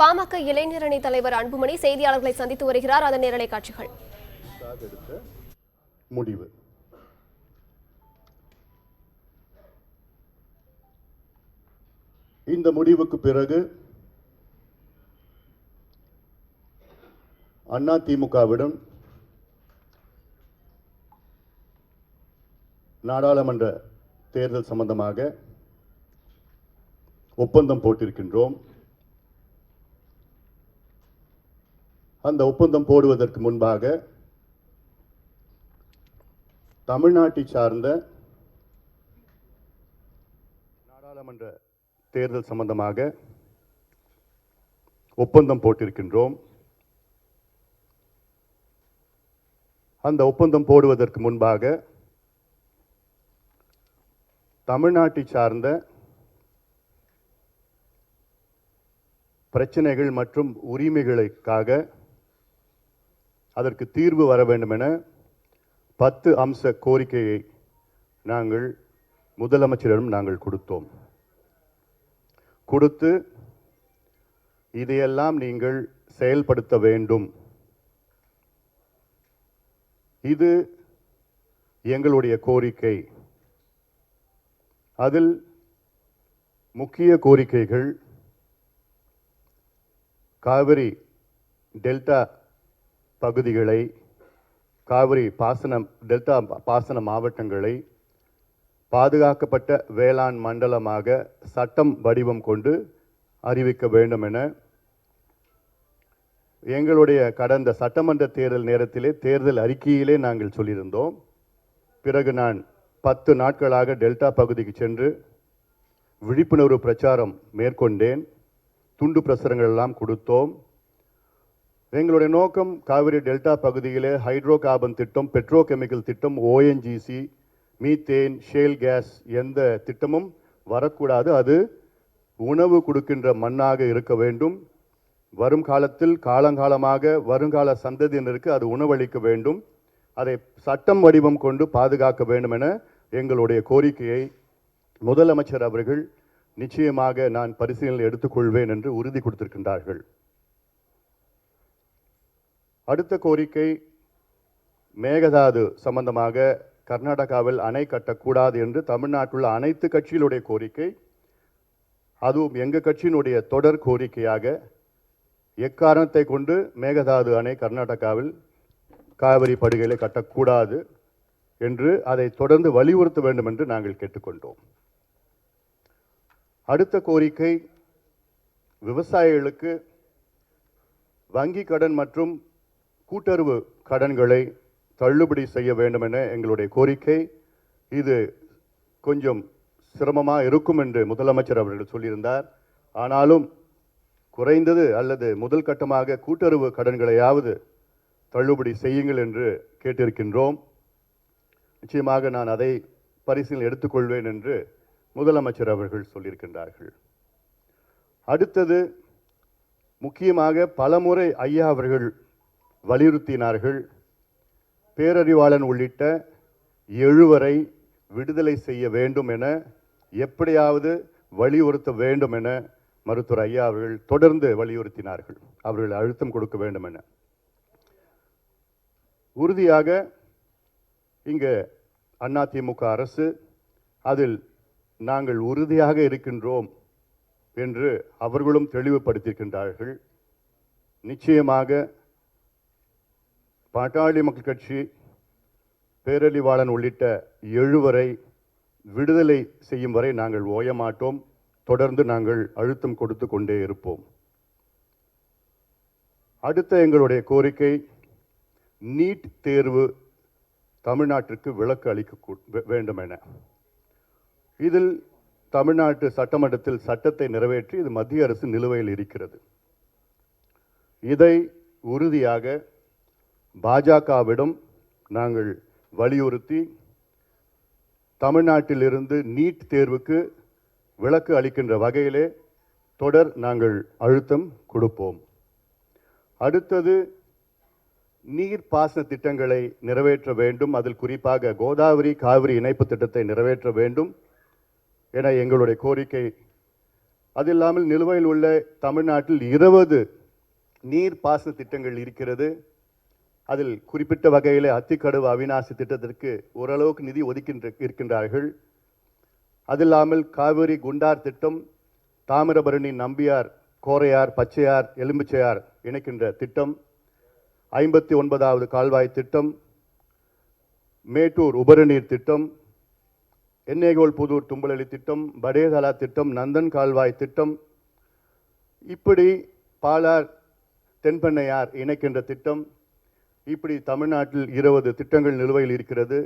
பாமக இளைஞரணி தலைவர் அன்புமணி செய்தியாளர்களை சந்தித்து வருகிறார். அதன் நேரலை காட்சிகள். முடிவு இந்த முடிவுக்கு பிறகு அதிமுகவிடம் நாடாளுமன்ற தேர்தல் சம்பந்தமாக ஒப்பந்தம் போட்டிருக்கின்றோம். அந்த ஒப்பந்தம் போடுவதற்கு முன்பாக தமிழ்நாட்டை சார்ந்த நாடாளுமன்ற தேர்தல் சம்பந்தமாக ஒப்பந்தம் போட்டிருக்கின்றோம். அந்த ஒப்பந்தம் போடுவதற்கு முன்பாக தமிழ்நாட்டை சார்ந்த பிரச்சனைகள் மற்றும் உரிமைகளுக்காக அதற்கு தீர்வு வர வேண்டும் என 10 அம்ச கோரிக்கையை நாங்கள் முதலமைச்சரிடம் நாங்கள் கொடுத்து இதையெல்லாம் நீங்கள் செயல்படுத்த வேண்டும், இது எங்களுடைய கோரிக்கை. அதில் முக்கிய கோரிக்கைகள் காவிரி டெல்டா பகுதிகளை, காவிரி டெல்டா பாசன மாவட்டங்களை பாதுகாக்கப்பட்ட வேளாண் மண்டலமாக சட்டம் வடிவம் கொண்டு அறிவிக்க வேண்டும் என எங்களுடைய கடந்த சட்டமன்ற தேர்தல் நேரத்திலே தேர்தல் அறிக்கையிலே நாங்கள் சொல்லியிருந்தோம். பிறகு நான் 10 நாட்களாக டெல்டா பகுதிக்கு சென்று விழிப்புணர்வு பிரச்சாரம் மேற்கொண்டேன். துண்டு பிரசுரங்கள் எல்லாம் கொடுத்தோம். எங்களுடைய நோக்கம் காவிரி டெல்டா பகுதியிலே ஹைட்ரோ கார்பன் திட்டம், பெட்ரோ கெமிக்கல் திட்டம், ஓஎன்ஜிசி, மீத்தேன், ஷேல் கேஸ் எந்த திட்டமும் வரக்கூடாது. அது உணவு கொடுக்கின்ற மண்ணாக இருக்க வேண்டும். வரும் காலத்தில் காலங்காலமாக வருங்கால சந்ததியினருக்கு அது உணவளிக்க வேண்டும். அதை சட்டம் வடிவம் கொண்டு பாதுகாக்க வேண்டும் என எங்களுடைய கோரிக்கையை முதலமைச்சர் அவர்கள் நிச்சயமாக நான் பரிசீலனை எடுத்துக்கொள்வேன் என்று உறுதி கொடுத்திருக்கின்றார்கள். அடுத்த கோரிக்கை மேகதாது சம்பந்தமாக கர்நாடகாவில் அணை கட்டக்கூடாது என்று தமிழ்நாட்டில் அனைத்து கட்சிகளுடைய கோரிக்கை. அதுவும் எங்கள் கட்சியினுடைய தொடர் கோரிக்கையாக எக்காரணத்தை கொண்டு மேகதாது அணை கர்நாடகாவில் காவிரி படுகைகளை கட்டக்கூடாது என்று அதை தொடர்ந்து வலியுறுத்த வேண்டும் என்று நாங்கள் கேட்டுக்கொண்டோம். அடுத்த கோரிக்கை விவசாயிகளுக்கு வங்கி கடன் மற்றும் கூட்டுறவு கடன்களை தள்ளுபடி செய்ய வேண்டும் என எங்களுடைய கோரிக்கை. இது கொஞ்சம் சிரமமாக இருக்கும் என்று முதலமைச்சர் அவர்கள் சொல்லியிருந்தார். ஆனாலும் குறைந்தது அல்லது முதல் கட்டமாக கூட்டுறவு கடன்களையாவது தள்ளுபடி செய்யுங்கள் என்று கேட்டிருக்கின்றோம். நிச்சயமாக நான் அதை பரிசீலனை எடுத்துக்கொள்வேன் என்று முதலமைச்சர் அவர்கள் சொல்லியிருக்கின்றார்கள். அடுத்தது முக்கியமாக பலமுறை ஐயா அவர்கள் வலியுறுத்தினார்கள், பேரறிவாளன் உள்ளிட்ட 7 விடுதலை செய்ய வேண்டும் என எப்படியாவது வலியுறுத்த வேண்டும் என மருத்துவர் ஐயா அவர்கள் தொடர்ந்து வலியுறுத்தினார்கள். அவர்கள் அழுத்தம் கொடுக்க வேண்டும் என உறுதியாக இங்கு அதிமுக அரசு அதில் நாங்கள் உறுதியாக இருக்கின்றோம் என்று அவர்களும் தெளிவுபடுத்தியிருக்கின்றார்கள். நிச்சயமாக பாட்டாளி மக்கள் கட்சி பேரறிவாளன் உள்ளிட்ட 7 விடுதலை செய்யும் வரை நாங்கள் ஓயமாட்டோம். தொடர்ந்து நாங்கள் அழுத்தம் கொடுத்து கொண்டே இருப்போம். அடுத்த எங்களுடைய கோரிக்கை நீட் தேர்வு தமிழ்நாட்டிற்கு விலக்கு அளிக்க வேண்டும் என. இதில் தமிழ்நாட்டு சட்டமன்றத்தில் சட்டத்தை நிறைவேற்றி இது மத்திய அரசு நிலுவையில் இருக்கிறது. இதை உறுதியாக பாஜகவிடம் நாங்கள் வலியுறுத்தி தமிழ்நாட்டிலிருந்து நீட் தேர்வுக்கு விலக்கு அளிக்கின்ற வகையிலே தொடர் நாங்கள் அழுத்தம் கொடுப்போம். அடுத்தது நீர் பாசன திட்டங்களை நிறைவேற்ற வேண்டும். அதில் குறிப்பாக கோதாவரி காவிரி இணைப்பு திட்டத்தை நிறைவேற்ற வேண்டும் என எங்களுடைய கோரிக்கை அது இல்லாமல் நிலுவையில் உள்ள தமிழ்நாட்டில் 20 நீர்ப்பாசன திட்டங்கள் இருக்கிறது. அதில் குறிப்பிட்ட வகையில் அத்திக்கடவு அவிநாசி திட்டத்திற்கு ஓரளவுக்கு நிதி இருக்கின்றார்கள். அது இல்லாமல் காவிரி குண்டார் திட்டம், தாமிரபரணி நம்பியார் கோரையார் பச்சையார் எலும்புச்சையார் இணைக்கின்ற திட்டம், 59வது கால்வாய் திட்டம், மேட்டூர் உபரிநீர் திட்டம், எண்ணேகோல் புதூர் தும்பலி திட்டம், படேதலா திட்டம், நந்தன் கால்வாய் திட்டம், இப்படி பாலார் தென்பெண்ணையார் இணைக்கின்ற திட்டம், இப்படி தமிழ்நாட்டில் 20 திட்டங்கள் நிலுவையில் இருக்கிறது.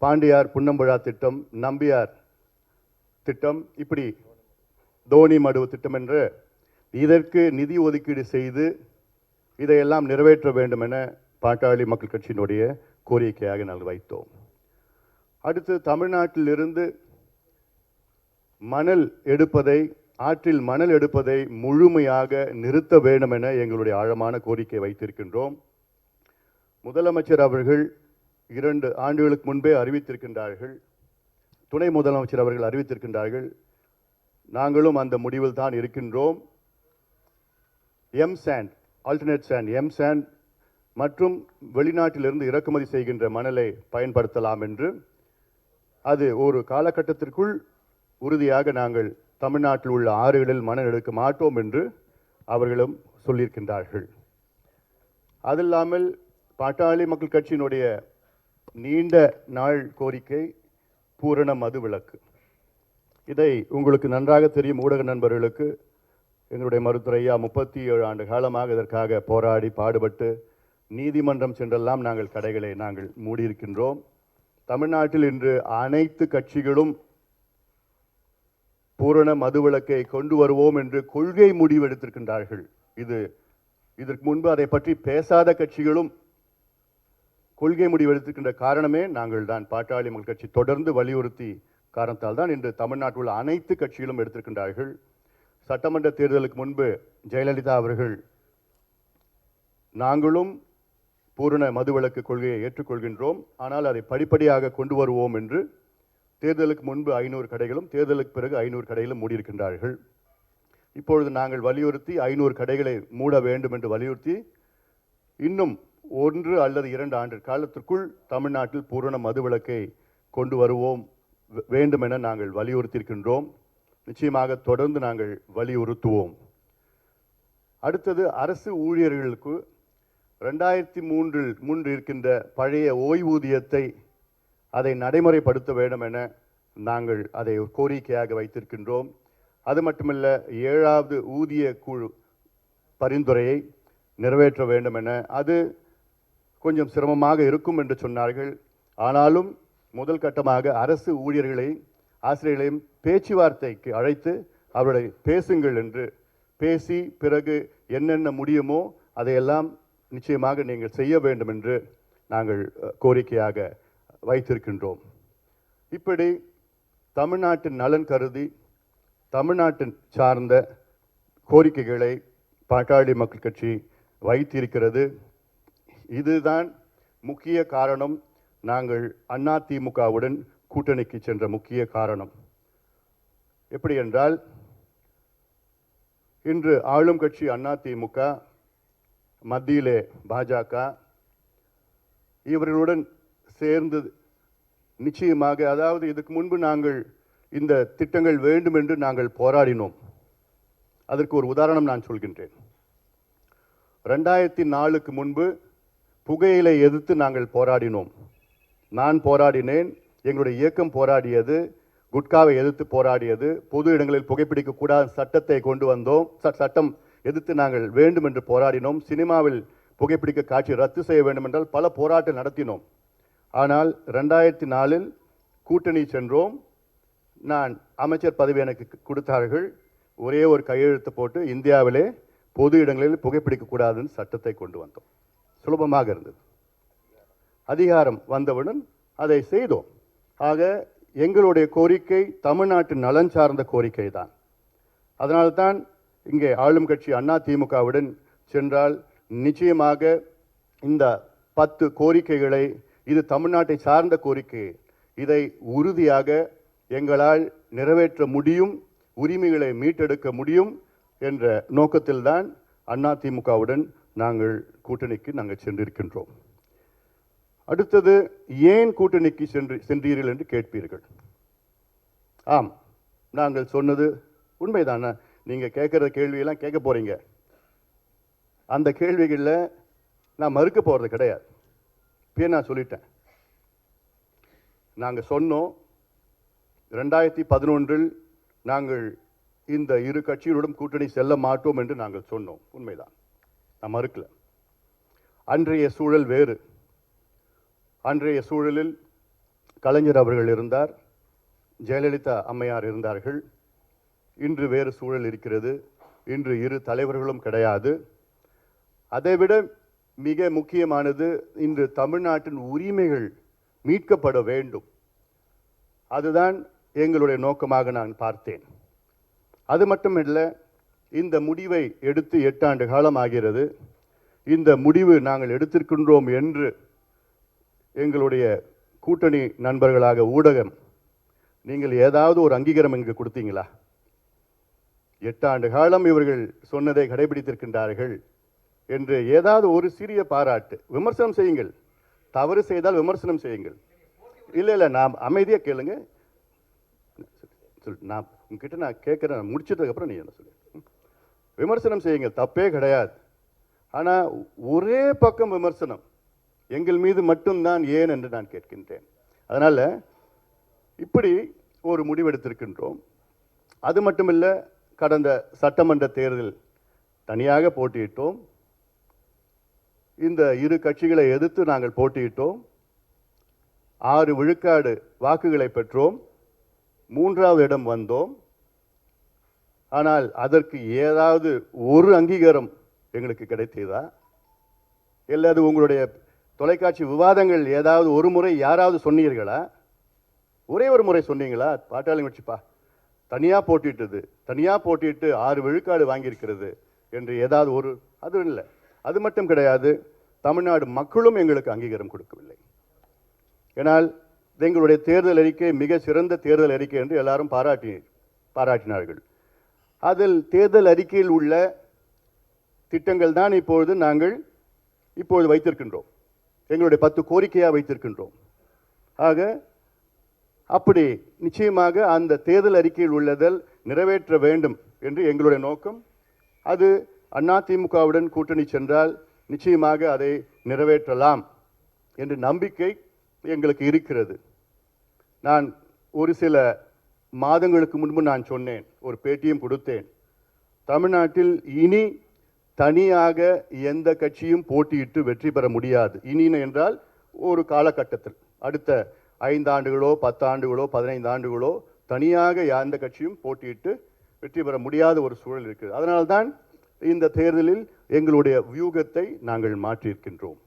பாண்டியார் புன்னம்புழா திட்டம், நம்பியார் திட்டம், இப்படி தோனி மடுவு திட்டம் என்ற இதற்கு நிதி ஒதுக்கீடு செய்து இதையெல்லாம் நிறைவேற்ற வேண்டும் என பாட்டாளி மக்கள் கட்சியினுடைய கோரிக்கையாக நாங்கள் வைத்தோம். அடுத்து தமிழ்நாட்டிலிருந்து மணல் எடுப்பதை, ஆற்றில் மணல் எடுப்பதை முழுமையாக நிறுத்த வேண்டும் என எங்களுடைய ஆழமான கோரிக்கை வைத்திருக்கின்றோம். முதலமைச்சர் அவர்கள் 2 ஆண்டுகளுக்கு முன்பே அறிவித்திருக்கின்றார்கள், துணை முதலமைச்சர் அவர்கள் அறிவித்திருக்கின்றார்கள். நாங்களும் அந்த முடிவில் தான் இருக்கின்றோம். எம்சாண்ட், ஆல்டர்னேட் சாண்ட், எம்சாண்ட் மற்றும் வெளிநாட்டிலிருந்து இறக்குமதி செய்கின்ற மணலை பயன்படுத்தலாம் என்று, அது ஒரு காலகட்டத்திற்குள் உறுதியாக நாங்கள் தமிழ்நாட்டில் உள்ள ஆறுகளில் மணல் எடுக்க மாட்டோம் என்று அவர்களும் சொல்லியிருக்கின்றார்கள். அதில்லாமல் பாட்டாளி மக்கள் கட்சியினுடைய நீண்ட நாள் கோரிக்கை பூரண மது விலக்கு. இதை உங்களுக்கு நன்றாக தெரியும் ஊடக நண்பர்களுக்கு. எங்களுடைய மருத்துவர் ஐயா 37 ஆண்டு காலமாக இதற்காக போராடி பாடுபட்டு நீதிமன்றம் சென்றெல்லாம் நாங்கள் கடைகளை நாங்கள் மூடியிருக்கின்றோம். தமிழ்நாட்டில் இன்று அனைத்து கட்சிகளும் பூரண மதுவிலக்கை கொண்டு வருவோம் என்று கொள்கை முடிவு எடுத்திருக்கின்றார்கள். இதற்கு முன்பு அதை பற்றி பேசாத கட்சிகளும் கொள்கை முடிவு எடுத்திருக்கின்ற காரணமே நாங்கள் தான். பாட்டாளி மக்கள் கட்சி தொடர்ந்து வலியுறுத்தி காரணத்தால் தான் இன்று தமிழ்நாட்டில் உள்ள அனைத்து கட்சிகளும் எடுத்திருக்கின்றார்கள். சட்டமன்ற தேர்தலுக்கு முன்பு ஜெயலலிதா அவர்கள் நாங்களும் பூரண மதுவிலக்கு கொள்கையை ஏற்றுக்கொள்கின்றோம், ஆனால் அதை படிப்படியாக கொண்டு வருவோம் என்று தேர்தலுக்கு முன்பு 500 கடைகளும் தேர்தலுக்கு பிறகு 500 கடைகளும் மூடியிருக்கின்றார்கள். இப்பொழுது நாங்கள் வலியுறுத்தி 500 கடைகளை மூட வேண்டும் என்று வலியுறுத்தி இன்னும் 1 அல்லது 2 ஆண்டு காலத்திற்குள் தமிழ்நாட்டில் பூரண மதுவிலக்கை கொண்டு வருவோம் வேண்டும் என நாங்கள் வலியுறுத்தியிருக்கின்றோம். நிச்சயமாக தொடர்ந்து நாங்கள் வலியுறுத்துவோம். அடுத்தது அரசு ஊழியர்களுக்கு 2003 இருக்கின்ற பழைய ஓய்வூதியத்தை அதை நடைமுறைப்படுத்த வேண்டும் என நாங்கள் அதை ஒரு கோரிக்கையாக வைத்திருக்கின்றோம். அது மட்டுமல்ல, 7வது ஊதிய குழு பரிந்துரையை நிறைவேற்ற வேண்டும் என, அது கொஞ்சம் சிரமமாக இருக்கும் என்று சொன்னார்கள். ஆனாலும் முதல் கட்டமாக அரசு ஊழியர்களை ஆசிரியர்களையும் பேச்சுவார்த்தைக்கு அழைத்து அவர்களை பேசுங்கள் என்று பேசி பிறகு என்னென்ன முடியுமோ அதையெல்லாம் நிச்சயமாக நீங்கள் செய்ய வேண்டும் என்று நாங்கள் கோரிக்கையாக வைத்திருக்கின்றோம். இப்படி தமிழ்நாட்டின் நலன் கருதி தமிழ்நாட்டின் சார்ந்த கோரிக்கைகளை பாட்டாளி மக்கள் கட்சி வைத்திருக்கிறது. இதுதான் முக்கிய காரணம். நாங்கள் அதிமுகவுடன் கூட்டணிக்கு சென்ற முக்கிய காரணம் எப்படி என்றால், இன்று ஆளும் கட்சி அதிமுக, மத்தியிலே பாஜக, இவர்களுடன் சேர்ந்து நிச்சயமாக, அதாவது இதுக்கு முன்பு நாங்கள் இந்த திட்டங்கள் வேண்டும் என்று நாங்கள் போராடினோம். அதற்கு ஒரு உதாரணம் நான் சொல்கின்றேன். 2004க்கு முன்பு புகையிலை எதிர்த்து நாங்கள் போராடினோம். நான் போராடினேன், எங்களுடைய இயக்கம் போராடியது, குட்காவை எதிர்த்து போராடியது, பொது இடங்களில் புகைப்பிடிக்க கூடாத சட்டத்தை கொண்டு வந்தோம். சட்டம் எதிர்த்து நாங்கள் வேண்டும் என்று போராடினோம். சினிமாவில் புகைப்பிடிக்க காட்சி ரத்து செய்ய வேண்டும் என்றால் பல போராட்டம் நடத்தினோம். ஆனால் 2004இல் கூட்டணி சென்றோம். நான் அமைச்சர் பதவி எனக்கு கொடுத்தார்கள். ஒரே ஒரு கையெழுத்து போட்டு இந்தியாவிலே பொது இடங்களில் புகைப்பிடிக்க கூடாதுன்னு சட்டத்தை கொண்டு வந்தோம். சுலபமாக இருந்தது. அதிகாரம் வந்தவுடன் அதை செய்தோம். ஆக எங்களுடைய கோரிக்கை தமிழ்நாட்டின் நலன் சார்ந்த கோரிக்கை தான். அதனால்தான் இங்கே ஆளும் கட்சி அதிமுகவுடன் சென்றால் நிச்சயமாக இந்த 10 கோரிக்கைகளை, இது தமிழ்நாட்டை சார்ந்த கோரிக்கை, இதை உறுதியாக எங்களால் நிறைவேற்ற முடியும். உரிமைகளை மீட்டெடுக்க முடியும் என்ற நோக்கத்தில்தான் அதிமுகவுடன் நாங்கள் கூட்டணிக்கு நாங்கள் சென்றிருக்கின்றோம். அடுத்தது, ஏன் கூட்டணிக்கு சென்றீர்கள் என்று கேட்பீர்கள். ஆம், நாங்கள் சொன்னது உண்மைதானே. நீங்கள் கேட்குற கேள்வியெல்லாம் கேட்க போறீங்க. அந்த கேள்விகளில் நான் மறுக்க போகிறது கிடையாது. இப்போ நான் சொல்லிட்டேன். நாங்கள் சொன்னோம் 2011 நாங்கள் இந்த இரு கட்சிகளுடன் கூட்டணி செல்ல மாட்டோம் என்று நாங்கள் சொன்னோம். உண்மைதான், நான் மறுக்கல. அன்றைய சூழல் வேறு. அன்றைய சூழலில் கலைஞர் அவர்கள் இருந்தார், ஜெயலலிதா அம்மையார் இருந்தார்கள். இன்று வேறு சூழல் இருக்கிறது. இன்று இரு தலைவர்களும் கிடையாது. அதைவிட மிக முக்கியமானது, இன்று தமிழ்நாட்டின் உரிமைகள் மீட்கப்பட வேண்டும். அதுதான் எங்களுடைய நோக்கமாக நான் பார்த்தேன். அது மட்டுமல்ல, இந்த முடிவை எடுத்து 8 ஆண்டு காலம் ஆகிறது. இந்த முடிவு நாங்கள் எடுத்திருக்கின்றோம் என்று எங்களுடைய கூட்டணி நண்பர்களாக ஊடகம் நீங்கள் ஏதாவது ஒரு அங்கீகாரம் இங்கு கொடுத்தீங்களா? 8 ஆண்டு காலம் இவர்கள் சொன்னதை கடைபிடித்திருக்கின்றார்கள் என்று ஏதாவது ஒரு சிறிய பாராட்டு. விமர்சனம் செய்யுங்கள், தவறு செய்தால் விமர்சனம் செய்யுங்கள். இல்லை, நான் அமைதியாக கேளுங்க. நான் உங்ககிட்ட நான் கேட்குறேன், முடிச்சதுக்கப்புறம் நீ என்ன சொல்லு. விமர்சனம் செய்யுங்கள், தப்பே கிடையாது. ஆனால் ஒரே பக்கம் விமர்சனம் எங்கள் மீது மட்டும்தான் ஏன் என்று நான் கேட்கின்றேன். அதனால் இப்படி ஒரு முடிவெடுத்திருக்கின்றோம். அது மட்டுமில்லை, கடந்த சட்டமன்ற தேர்தல் தனியாக போட்டியிட்டோம். இந்த இரு கட்சிகளை எதிர்த்து நாங்கள் போட்டியிட்டோம். 6 விழுக்காடு வாக்குகளை பெற்றோம். 3வது இடம் வந்தோம். ஆனால் அதற்கு ஏதாவது ஒரு அங்கீகாரம் எங்களுக்கு கிடைத்ததா? அல்லது உங்களுடைய தொலைக்காட்சி விவாதங்கள் ஏதாவது ஒரு முறை யாராவது சொன்னீர்களா? ஒரே ஒரு முறை சொன்னீங்களா? பாட்டாளி கட்சிப்பா தனியாக போட்டிட்டது, தனியாக போட்டிட்டு 6 விழுக்காடு வாங்கியிருக்கிறது என்று ஏதாவது ஒரு, அது இல்லை. அது மட்டும் கிடையாது, தமிழ்நாடு மக்களும் எங்களுக்கு அங்கீகாரம் கொடுக்கவில்லை. ஏனால் எங்களுடைய தேர்தல் அறிக்கை மிக சிறந்த தேர்தல் அறிக்கை என்று எல்லாரும் பாராட்டினார்கள். அதில் தேர்தல் அறிக்கையில் உள்ள திட்டங்கள் தான் இப்பொழுது நாங்கள் வைத்திருக்கின்றோம். எங்களுடைய 10 கோரிக்கையாக வைத்திருக்கின்றோம். ஆக அப்படி நிச்சயமாக அந்த தேர்தல் அறிக்கையில் உள்ளதில் நிறைவேற்ற வேண்டும் என்று எங்களுடைய நோக்கம். அது அதிமுகவுடன் கூட்டணி சென்றால் நிச்சயமாக அதை நிறைவேற்றலாம் என்ற நம்பிக்கை எங்களுக்கு இருக்கிறது. நான் ஒரு சில மாதங்களுக்கு முன்பு நான் சொன்னேன், ஒரு பேட்டியும் கொடுத்தேன். தமிழ்நாட்டில் இனி தனியாக எந்த கட்சியும் போட்டியிட்டு வெற்றி பெற முடியாது. இனி என்றால் ஒரு காலகட்டத்தில் அடுத்த 5 ஆண்டுகளோ 10 ஆண்டுகளோ 15 ஆண்டுகளோ தனியாக எந்த கட்சியும் போட்டியிட்டு வெற்றி பெற முடியாத ஒரு சூழல் இருக்குது. அதனால்தான் இந்த தேர்தலில் எங்களுடைய வியூகத்தை நாங்கள் மாற்றியிருக்கின்றோம்.